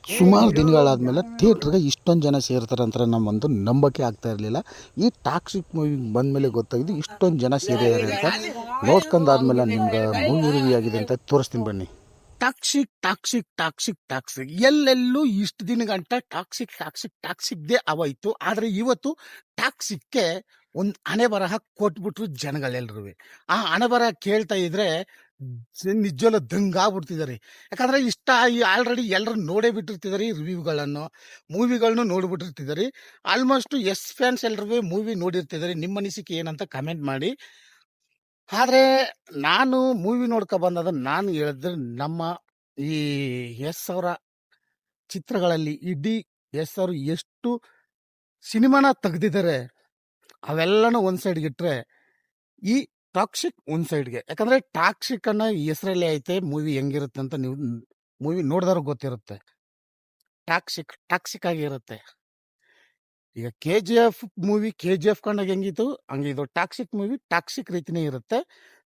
ಸುಮಾರು ದಿನಗಳಾದಮೇಲೆ ಥಿಯೇಟ್ರಿಗೆ ಇಷ್ಟೊಂದು ಜನ ಸೇರ್ತಾರೆ ಅಂತ ನಮ್ಮೊಂದು ನಂಬಕ್ಕೆ ಆಗ್ತಾ ಇರಲಿಲ್ಲ. ಈ ಟಾಕ್ಸಿಕ್ ಮೂವಿ ಬಂದಮೇಲೆ ಗೊತ್ತಾಗಿದ್ದು ಇಷ್ಟೊಂದು ಜನ ಸೇರಿದ್ದಾರೆ ಅಂತ. ನೋಡ್ಕೊಂಡಾದ್ಮೇಲೆ ನಿಮ್ಗೆ ಮೂವಿ ರಿವ್ಯೂ ಆಗಿದೆ ಅಂತ ತೋರಿಸ್ತೀನಿ ಬನ್ನಿ. ಟಾಕ್ಸಿಕ್ ಟಾಕ್ಸಿಕ್ ಟಾಕ್ಸಿಕ್ ಟಾಕ್ಸಿಕ್ ಎಲ್ಲೆಲ್ಲೂ ಇಷ್ಟು ದಿನ ಗಂಟ ಟಾಕ್ಸಿಕ್ ಟಾಕ್ಸಿಕ್ ಟಾಕ್ಸಿಕ್ದೇ ಅವಾಯ್ತು. ಆದರೆ ಇವತ್ತು ಟಾಕ್ಸಿಕ್ಗೆ ಒಂದು ಹಣೆ ಬರಹ ಕೊಟ್ಬಿಟ್ರು ಜನಗಳೆಲ್ಲರೂ. ಆ ಹಣೆ ಬರಹ ಕೇಳ್ತಾ ಇದ್ರೆ ನಿಜವಲ್ಲ ದಂಗಾಗ್ಬಿಡ್ತಿದ್ದಾರೆ. ಯಾಕಂದ್ರೆ ಇಷ್ಟ ಆಲ್ರೆಡಿ ಎಲ್ಲರೂ ನೋಡೇ ಬಿಟ್ಟಿರ್ತಿದಾರೆ ರಿವ್ಯೂಗಳನ್ನು, ಮೂವಿಗಳನ್ನು ನೋಡ್ಬಿಟ್ಟಿರ್ತಿದಾರೆ. ಆಲ್ಮೋಸ್ಟ್ ಎಸ್ ಫ್ಯಾನ್ಸ್ ಎಲ್ರಿಗೂ ಮೂವಿ ನೋಡಿರ್ತಿದಾರೆ. ನಿಮ್ಮ ಅನಿಸಿಕೆ ಏನಂತ ಕಮೆಂಟ್ ಮಾಡಿ. ಆದ್ರೆ ನಾನು ಮೂವಿ ನೋಡ್ಕೊ ಬಂದದ ನಾನು ಹೇಳಿದ್ರೆ ನಮ್ಮ ಈ ಅವರ ಚಿತ್ರಗಳಲ್ಲಿ ಇಡೀ ಅವರು ಎಷ್ಟು ಸಿನಿಮಾನ ತೆಗ್ದಿದ್ದಾರೆ ಅವೆಲ್ಲನೂ ಒಂದ್ ಸೈಡ್ಗೆ ಇಟ್ರೆ ಈ ಟಾಕ್ಸಿಕ್ ಒಂದ್ ಸೈಡ್ಗೆ. ಯಾಕಂದ್ರೆ ಟಾಕ್ಸಿಕ್ ಅನ್ನೋ ಹೆಸರಲ್ಲಿ ಐತೆ ಮೂವಿ ಹೆಂಗಿರುತ್ತೆ ಅಂತ ನೀವು ಮೂವಿ ನೋಡಿದವ್ರು ಗೊತ್ತಿರುತ್ತೆ. ಟಾಕ್ಸಿಕ್ ಟಾಕ್ಸಿಕ್ ಆಗಿರುತ್ತೆ. ಈಗ KGF ಮೂವಿ KGF ಕಂಡಾಗ ಹೆಂಗಿತ್ತು ಹಂಗೆ ಇದು ಟಾಕ್ಸಿಕ್ ಮೂವಿ ಟಾಕ್ಸಿಕ್ ರೀತಿನೇ ಇರುತ್ತೆ.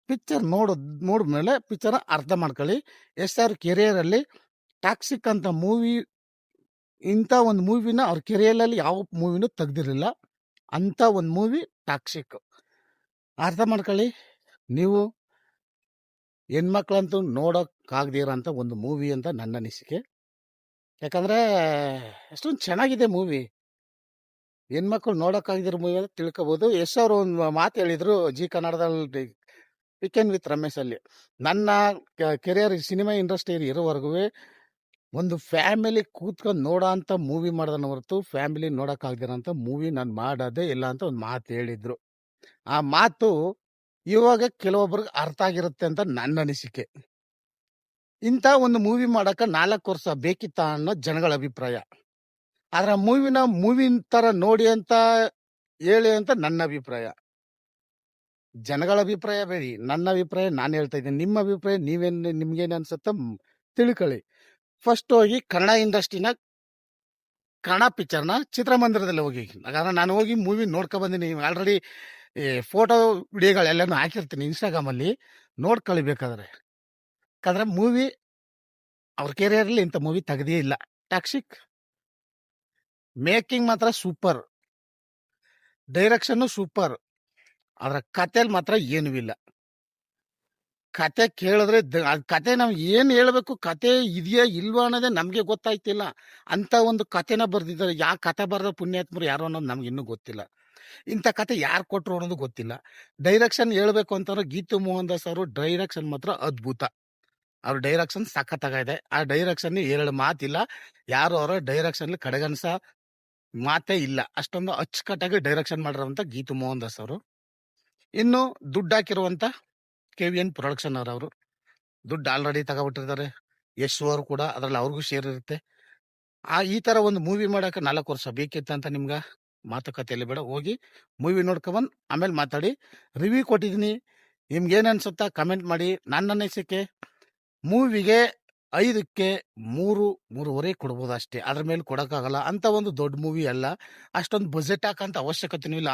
ಪಿಕ್ಚರ್ ನೋಡಿದ್ಮೇಲೆ ಪಿಕ್ಚರ್ ಅರ್ಥ ಮಾಡ್ಕೊಳ್ಳಿ. ಅವ್ರ ಕೆರಿಯರಲ್ಲಿ ಟಾಕ್ಸಿಕ್ ಅಂತ ಮೂವಿ, ಇಂಥ ಒಂದು ಮೂವಿನ ಅವ್ರ ಕೆರಿಯರಲ್ಲಿ ಯಾವ ಮೂವಿನೂ ತೆಗ್ದಿರಲಿಲ್ಲ. ಅಂತ ಒಂದು ಮೂವಿ ಟಾಕ್ಸಿಕ್. ಅರ್ಥ ಮಾಡ್ಕೊಳ್ಳಿ. ನೀವು ಹೆಣ್ಮಕ್ಳಂತೂ ನೋಡೋಕ್ಕಾಗದಿರೋಂಥ ಒಂದು ಮೂವಿ ಅಂತ ನನ್ನ ಅನಿಸಿಕೆ. ಯಾಕಂದ್ರೆ ಅಷ್ಟೊಂದು ಚೆನ್ನಾಗಿದೆ ಮೂವಿ. ಹೆಣ್ಮಕ್ಳು ನೋಡೋಕ್ಕಾಗದಿರೋ ಮೂವಿ ಅಂತ ತಿಳ್ಕೊಬೋದು. ಅವರು ಒಂದು ಮಾತು ಹೇಳಿದ್ರು ಜಿ ಕನ್ನಡದಲ್ಲಿ ಪಿಕೆನ್ ವಿತ್ ರಮೇಶ್ ಅಲ್ಲಿ, ನನ್ನ ಕೆರಿಯರ್ ಸಿನಿಮಾ ಇಂಡಸ್ಟ್ರಿ ಇರೋವರೆಗೂ ಒಂದು ಫ್ಯಾಮಿಲಿ ಕೂತ್ಕೊಂಡು ನೋಡೋ ಅಂತ ಮೂವಿ ಮಾಡ್ದನ್ನ ಹೊರತು ಫ್ಯಾಮಿಲಿ ನೋಡೋಕ್ಕಾಗದಿರೋಂಥ ಮೂವಿ ನಾನು ಮಾಡೋದೇ ಇಲ್ಲ ಅಂತ ಒಂದು ಮಾತು ಹೇಳಿದ್ರು. ಆ ಮಾತು ಇವಾಗ ಕೆಲವೊಬ್ರಿಗೆ ಅರ್ಥ ಆಗಿರುತ್ತೆ ಅಂತ ನನ್ನ ಅನಿಸಿಕೆ. ಇಂಥ ಒಂದು ಮೂವಿ ಮಾಡಕ 4 ವರ್ಷ ಬೇಕಿತ್ತ ಅನ್ನೋ ಜನಗಳ ಅಭಿಪ್ರಾಯ. ಆದ್ರೆ ಮೂವಿನ ಮೂವಿ ತರ ನೋಡಿ ಅಂತ ಹೇಳಿ ಅಂತ ನನ್ನ ಅಭಿಪ್ರಾಯ. ಜನಗಳ ಅಭಿಪ್ರಾಯ ಬೇಡಿ, ನನ್ನ ಅಭಿಪ್ರಾಯ ನಾನು ಹೇಳ್ತಾ ಇದ್ದೀನಿ. ನಿಮ್ಮ ಅಭಿಪ್ರಾಯ ನಿಮ್ಗೇನು ಅನ್ಸುತ್ತ ತಿಳ್ಕೊಳ್ಳಿ. ಫಸ್ಟ್ ಹೋಗಿ ಕನ್ನಡ ಇಂಡಸ್ಟ್ರಿನ ಕನ್ನಡ ಪಿಕ್ಚರ್ನ ಚಿತ್ರಮಂದಿರದಲ್ಲಿ ಹೋಗಿ. ಯಾಕಂದ್ರೆ ನಾನು ಹೋಗಿ ಮೂವಿ ನೋಡ್ಕೊ ಬಂದಿನಿ. ಆಲ್ರೆಡಿ ಫೋಟೋ ವಿಡಿಯೋಗಳೆಲ್ಲನೂ ಹಾಕಿರ್ತೀನಿ ಇನ್ಸ್ಟಾಗ್ರಾಮಲ್ಲಿ, ನೋಡ್ಕೊಳ್ಬೇಕಾದ್ರೆ. ಯಾಕಂದ್ರೆ ಮೂವಿ ಅವ್ರ ಕೆರಿಯರಲ್ಲಿ ಇಂಥ ಮೂವಿ ತೆಗ್ದೇ ಇಲ್ಲ. ಟಾಕ್ಸಿಕ್ ಮೇಕಿಂಗ್ ಮಾತ್ರ ಸೂಪರ್, ಡೈರೆಕ್ಷನ್ ಸೂಪರ್, ಆದ್ರೆ ಕಥೆಯಲ್ಲಿ ಮಾತ್ರ ಏನೂ ಇಲ್ಲ. ಕತೆ ಕೇಳಿದ್ರೆ ಕತೆ ನಾವು ಏನು ಹೇಳ್ಬೇಕು, ಕತೆ ಇದೆಯಾ ಇಲ್ವಾ ಅನ್ನೋದೇ ನಮಗೆ ಗೊತ್ತಾಯ್ತಿಲ್ಲ. ಅಂತ ಒಂದು ಕತೆನ ಬರ್ದಿದ್ದಾರೆ. ಯಾವ ಕತೆ ಬರೆದ ಪುಣ್ಯಾತ್ಮರು ಯಾರು ಅನ್ನೋದು ನಮ್ಗೆ ಇನ್ನೂ ಗೊತ್ತಿಲ್ಲ. ಇಂಥ ಕತೆ ಯಾರು ಕೊಟ್ಟರು ಅನ್ನೋದು ಗೊತ್ತಿಲ್ಲ. ಡೈರೆಕ್ಷನ್ ಹೇಳ್ಬೇಕು ಅಂತಂದ್ರೆ ಗೀತು ಮೋಹನ್ ದಾಸ್ ಅವರು ಡೈರೆಕ್ಷನ್ ಮಾತ್ರ ಅದ್ಭುತ. ಅವ್ರ ಡೈರೆಕ್ಷನ್ ಸಖತ್ತಾಗಿದೆ. ಆ ಡೈರೆಕ್ಷನ್ 2 ಮಾತಿಲ್ಲ. ಯಾರು ಅವರ ಡೈರೆಕ್ಷನ್ ಕಡೆಗಣಿಸ ಮಾತೇ ಇಲ್ಲ. ಅಷ್ಟೊಂದು ಅಚ್ಚುಕಟ್ಟಾಗಿ ಡೈರೆಕ್ಷನ್ ಮಾಡಿರುವಂತ ಗೀತು ಮೋಹನ್ ದಾಸ್ ಅವರು. ಇನ್ನು ದುಡ್ಡು ಹಾಕಿರುವಂತ KVN ಪ್ರೊಡಕ್ಷನ್ ಅವರು ದುಡ್ಡು ಆಲ್ರೆಡಿ ತಗೊಬಿಟ್ಟಿರ್ತಾರೆ. ಯಶ್ ಅವರು ಕೂಡ ಅದ್ರಲ್ಲಿ ಅವ್ರಿಗೂ ಶೇರ್ ಇರುತ್ತೆ. ಈ ತರ ಒಂದು ಮೂವಿ ಮಾಡಕ್ಕೆ 4 ವರ್ಷ ಬೇಕಿತ್ತು ಅಂತ ನಿಮ್ಗೆ ಮಾತುಕತೆಯಲ್ಲಿ ಬೇಡ. ಹೋಗಿ ಮೂವಿ ನೋಡ್ಕೊಂಬಂದು ಆಮೇಲೆ ಮಾತಾಡಿ. ರಿವ್ಯೂ ಕೊಟ್ಟಿದ್ದೀನಿ, ನಿಮ್ಗೇನು ಅನ್ಸುತ್ತಾ ಕಮೆಂಟ್ ಮಾಡಿ. ನನ್ನ ಅನಿಸಿಕೆ ಮೂವಿಗೆ 5ಕ್ಕೆ 3.5 ಕೊಡ್ಬೋದು ಅಷ್ಟೇ. ಅದ್ರ ಮೇಲೆ ಕೊಡೋಕ್ಕಾಗಲ್ಲ. ಅಂತ ಒಂದು ದೊಡ್ಡ ಮೂವಿ ಅಲ್ಲ, ಅಷ್ಟೊಂದು ಬಜೆಟ್ ಹಾಕಂತ ಅವಶ್ಯಕತೆನೂ ಇಲ್ಲ.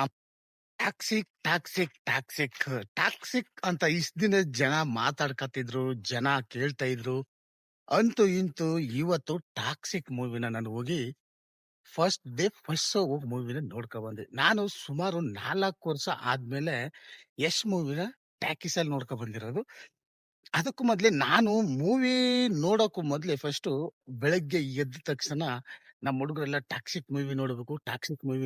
ಟಾಕ್ಸಿಕ್ ಟಾಕ್ಸಿಕ್ ಟಾಕ್ಸಿಕ್ ಟಾಕ್ಸಿಕ್ ಅಂತ ಇಷ್ಟ ದಿನ ಜನ ಮಾತಾಡ್ಕತ್ತಿದ್ರು, ಜನ ಕೇಳ್ತಾ ಇದ್ರು. ಅಂತೂ ಇಂತೂ ಇವತ್ತು ಟಾಕ್ಸಿಕ್ ಮೂವಿನ ನಾನು ಹೋಗಿ ಫಸ್ಟ್ ಶೋ ಹೋಗಿ ಮೂವಿನ ನೋಡ್ಕೊ ಬಂದೆ. ನಾನು ಸುಮಾರು 4 ವರ್ಷ ಆದ್ಮೇಲೆ ಯಶ್ ಮೂವಿನ ಟಾಕೀಸಲ್ಲಿ ನೋಡ್ಕೊ ಬಂದಿರೋದು. ಅದಕ್ಕೂ ಮೊದ್ಲೇ ನಾನು ಮೂವಿ ನೋಡೋಕ್ಕೂ ಮೊದ್ಲೇ ಫಸ್ಟ್ ಬೆಳಗ್ಗೆ ಎದ್ದ ತಕ್ಷಣ ನಮ್ಮ ಹುಡುಗರೆಲ್ಲ ಟಾಕ್ಸಿಕ್ ಮೂವಿ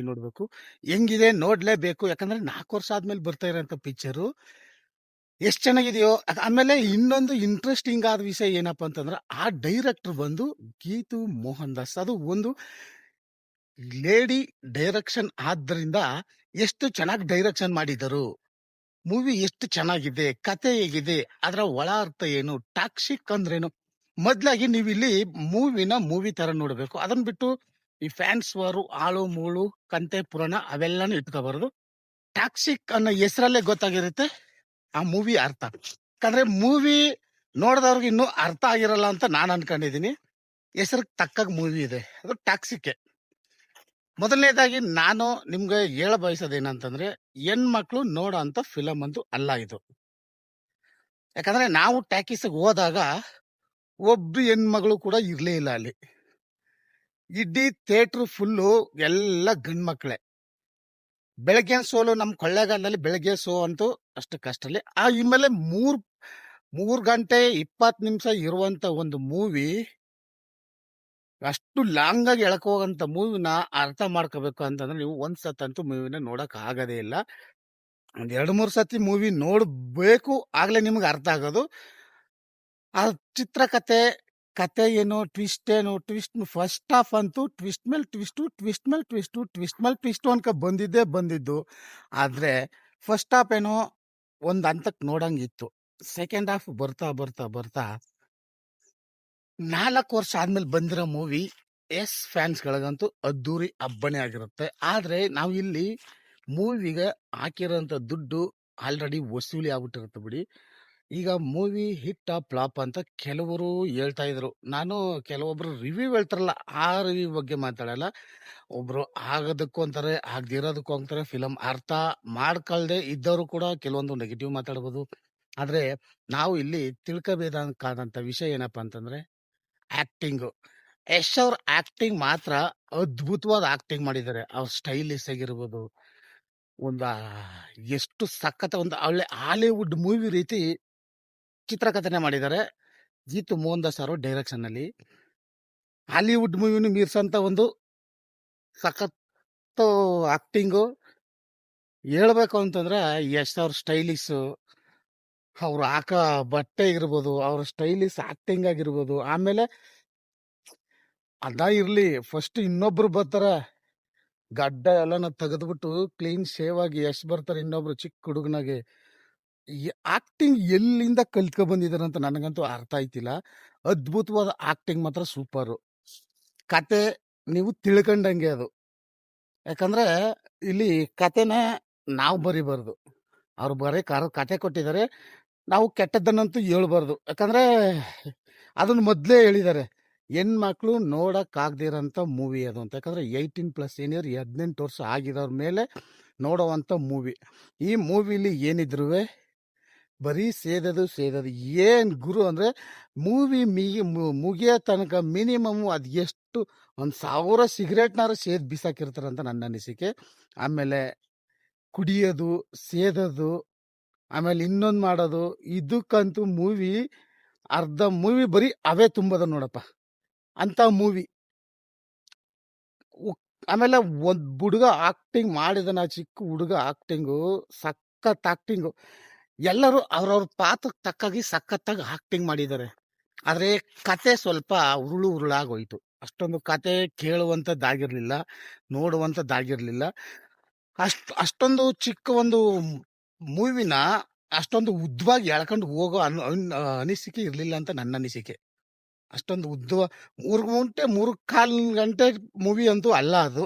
ನೋಡ್ಬೇಕು, ಹೆಂಗಿದೆ ನೋಡ್ಲೇಬೇಕು. ಯಾಕಂದ್ರೆ 4 ವರ್ಷ ಆದ್ಮೇಲೆ ಬರ್ತಾ ಇರೋಂಥ ಪಿಕ್ಚರು ಎಷ್ಟು ಚೆನ್ನಾಗಿದೆಯೋ. ಆಮೇಲೆ ಇನ್ನೊಂದು ಇಂಟ್ರೆಸ್ಟಿಂಗ್ ಆದ ವಿಷಯ ಏನಪ್ಪಾ ಅಂತಂದ್ರೆ, ಆ ಡೈರೆಕ್ಟರ್ ಬಂದು ಗೀತು ಮೋಹನ್ ದಾಸ್. ಅದು ಒಂದು ಲೇಡಿ ಡೈರೆಕ್ಷನ್ ಆದ್ರಿಂದ ಎಷ್ಟು ಚೆನ್ನಾಗಿ ಡೈರೆಕ್ಷನ್ ಮಾಡಿದರು. ಮೂವಿ ಎಷ್ಟು ಚೆನ್ನಾಗಿದೆ, ಕತೆ ಹೇಗಿದೆ, ಅದರ ಒಳ ಅರ್ಥ ಏನು, ಟಾಕ್ಸಿಕ್ ಅಂದ್ರೇನು. ಮೊದ್ಲಾಗಿ ನೀವು ಇಲ್ಲಿ ಮೂವಿ ತರ ನೋಡ್ಬೇಕು. ಅದನ್ನ ಬಿಟ್ಟು ಈ ಫ್ಯಾನ್ಸ್ ವಾರು, ಆಳು ಮೂಳು, ಕಂತೆ ಪುರಾಣ ಅವೆಲ್ಲಾನು ಇಟ್ಕೋಬಾರದು. ಟಾಕ್ಸಿಕ್ ಅನ್ನೋ ಹೆಸರಲ್ಲೇ ಗೊತ್ತಾಗಿರುತ್ತೆ ಆ ಮೂವಿ ಅರ್ಥ. ಯಾಕಂದ್ರೆ ಮೂವಿ ನೋಡಿದವ್ರಿಗೆ ಇನ್ನೂ ಅರ್ಥ ಆಗಿರಲ್ಲ ಅಂತ ನಾನು ಅನ್ಕೊಂಡಿದೀನಿ. ಹೆಸರಿಗೆ ತಕ್ಕಾಗ ಮೂವಿ ಇದೆ, ಅದು ಟಾಕ್ಸಿಕ್. ಮೊದಲನೇದಾಗಿ ನಾನು ನಿಮ್ಗೆ ಹೇಳ ಬಯಸೋದೇನಂತಂದ್ರೆ, ಹೆಣ್ಮಕ್ಳು ನೋಡೋ ಅಂತ ಫಿಲಮ್ ಅಂತೂ ಅಲ್ಲ ಇದು. ಯಾಕಂದ್ರೆ ನಾವು ಟಾಕೀಸ್ಗೆ ಹೋದಾಗ ಒಬ್ರು ಹೆಣ್ಮಗಳು ಕೂಡ ಇರ್ಲೇ ಇಲ್ಲ ಅಲ್ಲಿ. ಇಡೀ ಥಿಯೇಟ್ರು ಫುಲ್ಲು ಎಲ್ಲ ಗಂಡ್ಮಕ್ಳೇ. ಬೆಳಗ್ಗಿನ ಶೋಲು ನಮ್ಮ ಕೊಳ್ಳೇಗಾಲದಲ್ಲಿ ಬೆಳಗ್ಗೆ ಶೋ ಅಂತೂ ಅಷ್ಟಕ್ಕಷ್ಟರಲ್ಲಿ. ಇನ್ಮೇಲೆ 3 ಗಂಟೆ 20 ನಿಮಿಷ ಇರುವಂತ ಒಂದು ಮೂವಿ, ಅಷ್ಟು ಲಾಂಗ್ ಆಗಿ ಎಳ್ಕೊ ಹೋಗಂತ ಮೂವಿನ ಅರ್ಥ ಮಾಡ್ಕೋಬೇಕು ಅಂತಂದ್ರೆ ನೀವು ಒಂದ್ ಸತ್ತಂತೂ ಮೂವಿನ ನೋಡಕ್ ಆಗದೇ ಇಲ್ಲ. ಒಂದ್ 2-3 ಸತಿ ಮೂವಿ ನೋಡ್ಬೇಕು, ಆಗ್ಲೇ ನಿಮ್ಗೆ ಅರ್ಥ ಆಗೋದು. ಆ ಚಿತ್ರಕಥೆ, ಕತೆ ಏನು, ಟ್ವಿಸ್ಟ್ ಫಸ್ಟ್ ಹಾಫ್ ಅಂತೂ ಟ್ವಿಸ್ಟ್ ಮೇಲೆ ಟ್ವಿಸ್ಟ್ ಅನ್ಕ ಬಂದಿದ್ದು. ಆದ್ರೆ ಫಸ್ಟ್ ಹಾಫ್ ಏನೋ ಒಂದ್ ಹಂತಕ್ ನೋಡಂಗಿತ್ತು. ಸೆಕೆಂಡ್ ಹಾಫ್ ಬರ್ತಾ 4 ವರ್ಷ ಆದ್ಮೇಲೆ ಬಂದಿರೋ ಮೂವಿ ಫ್ಯಾನ್ಸ್ ಗಳಿಗಂತೂ ಅದ್ದೂರಿ ಹಬ್ಬನೇ ಆಗಿರುತ್ತೆ. ಆದ್ರೆ ನಾವು ಇಲ್ಲಿ ಮೂವಿಗೆ ಹಾಕಿರೋಂಥ ದುಡ್ಡು ಆಲ್ರೆಡಿ ವಸೂಲಿ ಆಗ್ಬಿಟ್ಟಿರುತ್ತೆ ಬಿಡಿ. ಈಗ ಮೂವಿ ಹಿಟ್ ಫ್ಲಾಪ್ ಅಂತ ಕೆಲವರು ಹೇಳ್ತಾ ಇದ್ರು. ನಾನು ಕೆಲವೊಬ್ರು ರಿವ್ಯೂ ಹೇಳ್ತಾರಲ್ಲ, ಆ ರಿವ್ಯೂ ಬಗ್ಗೆ ಮಾತಾಡಲ್ಲ. ಒಬ್ರು ಆಗೋದಕ್ಕೂ ಅಂತಾರೆ, ಆಗದಿರೋದಕ್ಕೂ ಅಂತಾರೆ. ಫಿಲಂ ಅರ್ಥ ಮಾಡ್ಕೊಳ್ದೆ ಇದ್ದವರು ಕೂಡ ಕೆಲವೊಂದು ನೆಗೆಟಿವ್ ಮಾತಾಡ್ಬೋದು. ಆದ್ರೆ ನಾವು ಇಲ್ಲಿ ತಿಳ್ಕೋಬೇಕಾದಂತ ವಿಷಯ ಏನಪ್ಪಾ ಅಂತಂದ್ರೆ ಆಕ್ಟಿಂಗು. ಯಶ್ ಅವ್ರ ಆಕ್ಟಿಂಗ್ ಮಾತ್ರ ಅದ್ಭುತವಾದ ಆಕ್ಟಿಂಗ್ ಮಾಡಿದ್ದಾರೆ. ಅವ್ರ ಸ್ಟೈಲಿಶ್ ಆಗಿರ್ಬೋದು, ಎಷ್ಟು ಸಖತ್ ಒಂದು ಒಳ್ಳೆ ಹಾಲಿವುಡ್ ಮೂವಿ ರೀತಿ ಚಿತ್ರಕಥನೆ ಮಾಡಿದ್ದಾರೆ. ಜೀತು ಮೋಹನ್ ದಾಸ್ ಅವರು ಡೈರೆಕ್ಷನ್ ಅಲ್ಲಿ ಹಾಲಿವುಡ್ ಮೂವಿನ ಮೀರ್ಸಂತ ಒಂದು ಸಖತ್ ಆಕ್ಟಿಂಗು. ಹೇಳ್ಬೇಕು ಅಂತಂದ್ರೆ ಯಶ್ ಅವ್ರ ಸ್ಟೈಲಿಶ್, ಅವ್ರು ಹಾಕೋ ಬಟ್ಟೆ ಇರ್ಬೋದು, ಅವ್ರ ಸ್ಟೈಲಿಶ್ ಆಕ್ಟಿಂಗ್ ಆಗಿರ್ಬೋದು. ಆಮೇಲೆ ಅದ ಇರ್ಲಿ, ಫಸ್ಟ್ ಇನ್ನೊಬ್ರು ಬರ್ತಾರ, ಗಡ್ಡ ಎಲ್ಲನ ತೆಗೆದ್ಬಿಟ್ಟು ಕ್ಲೀನ್ ಶೇವ್ ಆಗಿ ಯಶ್ ಬರ್ತಾರೆ ಇನ್ನೊಬ್ರು ಚಿಕ್ಕ ಹುಡುಗನಾಗೆ. ಆಕ್ಟಿಂಗ್ ಎಲ್ಲಿಂದ ಕಲ್ತ್ಕೊ ಬಂದಿದಾರೆ ಅಂತ ನನಗಂತೂ ಅರ್ಥ ಆಯ್ತಿಲ್ಲ. ಅದ್ಭುತವಾದ ಆಕ್ಟಿಂಗ್ ಮಾತ್ರ ಸೂಪರು. ಕತೆ ನೀವು ತಿಳ್ಕೊಂಡಂಗೆ ಅದು. ಯಾಕಂದ್ರೆ ಇಲ್ಲಿ ಕತೆನ ನಾವು ಬರಿಬಾರ್ದು, ಅವ್ರು ಕತೆ ಕೊಟ್ಟಿದ್ದಾರೆ, ನಾವು ಕೆಟ್ಟದ್ದನ್ನಂತೂ ಹೇಳ್ಬಾರ್ದು. ಯಾಕಂದ್ರೆ ಅದನ್ನ ಮೊದ್ಲೇ ಹೇಳಿದ್ದಾರೆ, ಹೆಣ್ಮಕ್ಳು ನೋಡಕ್ ಆಗದಿರೋಂಥ ಮೂವಿ ಅದು ಅಂತ. ಯಾಕಂದ್ರೆ 18+ ಸೀನಿಯರ್ 18 ವರ್ಷ ಆಗಿರೋರ ಮೇಲೆ ನೋಡೋವಂಥ ಮೂವಿ. ಈ ಮೂವಿಲಿ ಏನಿದ್ರು ಬರೀ ಸೇದೋದು. ಏನ್ ಗುರು ಅಂದ್ರೆ ಮೂವಿ ಮುಗಿಯೋ ತನಕ ಮಿನಿಮಮ್ ಅದ್ ಎಷ್ಟು 1000 ಸಿಗರೇಟ್ನಾರು ಸೇದ್ ಬಿಸಾಕಿರ್ತಾರಂತ ನನ್ನ ಅನಿಸಿಕೆ. ಆಮೇಲೆ ಕುಡಿಯೋದು, ಸೇದೋದು, ಆಮೇಲೆ ಇನ್ನೊಂದು ಮಾಡೋದು, ಇದಕ್ಕಂತೂ ಅರ್ಧ ಮೂವಿ ಬರೀ ಅವೇ ತುಂಬದ ನೋಡಪ್ಪ ಅಂತ ಮೂವಿ. ಆಮೇಲೆ ಒಂದ್ ಹುಡುಗ ಆಕ್ಟಿಂಗ್ ಮಾಡಿದನ, ಚಿಕ್ಕ ಹುಡುಗ ಆಕ್ಟಿಂಗು ಸಖತ್ ಆಕ್ಟಿಂಗು. ಎಲ್ಲರೂ ಅವ್ರವ್ರ ಪಾತ್ರಕ್ಕೆ ತಕ್ಕಾಗಿ ಸಖತ್ತಾಗಿ ಆಕ್ಟಿಂಗ್ ಮಾಡಿದ್ದಾರೆ. ಆದ್ರೆ ಕತೆ ಸ್ವಲ್ಪ ಉರುಳಾಗೋಯ್ತು. ಅಷ್ಟೊಂದು ಕತೆ ಕೇಳುವಂಥದ್ದಾಗಿರ್ಲಿಲ್ಲ, ನೋಡುವಂಥದ್ದಾಗಿರ್ಲಿಲ್ಲ. ಅಷ್ಟೊಂದು ಚಿಕ್ಕ ಒಂದು ಮೂವಿನ ಅಷ್ಟೊಂದು ಉದ್ದವಾಗಿ ಎಳ್ಕೊಂಡು ಹೋಗೋ ಅನಿಸಿಕೆ ಇರ್ಲಿಲ್ಲ ಅಂತ ನನ್ನ ಅನಿಸಿಕೆ. ಅಷ್ಟೊಂದು 3.25 ಗಂಟೆ ಮೂವಿ ಅಂತೂ ಅಲ್ಲ ಅದು.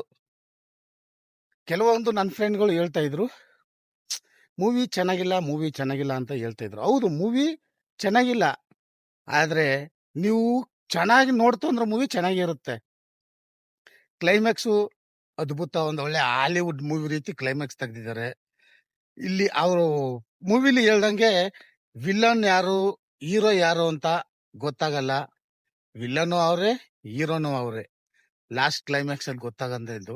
ಕೆಲವೊಂದು ನನ್ನ ಫ್ರೆಂಡ್ಗಳು ಹೇಳ್ತಾ ಇದ್ರು, ಮೂವಿ ಚೆನ್ನಾಗಿಲ್ಲ ಅಂತ ಹೇಳ್ತಾ ಇದ್ರು. ಹೌದು, ಮೂವಿ ಚೆನ್ನಾಗಿಲ್ಲ, ಆದ್ರೆ ನೀವು ಚೆನ್ನಾಗಿ ನೋಡ್ತು ಅಂದ್ರೆ ಮೂವಿ ಚೆನ್ನಾಗಿರುತ್ತೆ. ಕ್ಲೈಮ್ಯಾಕ್ಸು ಅದ್ಭುತ, ಒಂದು ಒಳ್ಳೆ ಹಾಲಿವುಡ್ ಮೂವಿ ರೀತಿ ಕ್ಲೈಮ್ಯಾಕ್ಸ್ ತೆಗ್ದಿದ್ದಾರೆ. ಇಲ್ಲಿ ಅವರು ಮೂವಿಲಿ ಹೇಳ್ದಂಗೆ ವಿಲನ್ ಯಾರು, ಹೀರೋ ಯಾರು ಅಂತ ಗೊತ್ತಾಗಲ್ಲ. ವಿಲನು ಅವ್ರೆ, ಹೀರೋನು ಅವ್ರೆ. ಲಾಸ್ಟ್ ಕ್ಲೈಮ್ಯಾಕ್ಸ್ ಅಲ್ಲಿ ಗೊತ್ತಾಗಂತ ಇದ್ದು.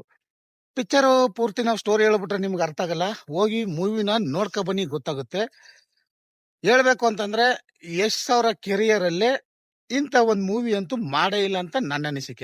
ಪಿಕ್ಚರ್ ಪೂರ್ತಿ ನಾವು ಸ್ಟೋರಿ ಹೇಳ್ಬಿಟ್ರೆ ನಿಮ್ಗೆ ಅರ್ಥ ಆಗಲ್ಲ. ಹೋಗಿ ಮೂವಿನ ನೋಡ್ಕೊ ಬನ್ನಿ, ಗೊತ್ತಾಗುತ್ತೆ. ಹೇಳ್ಬೇಕು ಅಂತಂದ್ರೆ ಯಶ್ ಅವರ ಕೆರಿಯರ್ ಅಲ್ಲೇ ಇಂಥ ಒಂದು ಮೂವಿ ಅಂತೂ ಮಾಡೇ ಇಲ್ಲ ಅಂತ ನನ್ನ ಅನಿಸಿಕೆ.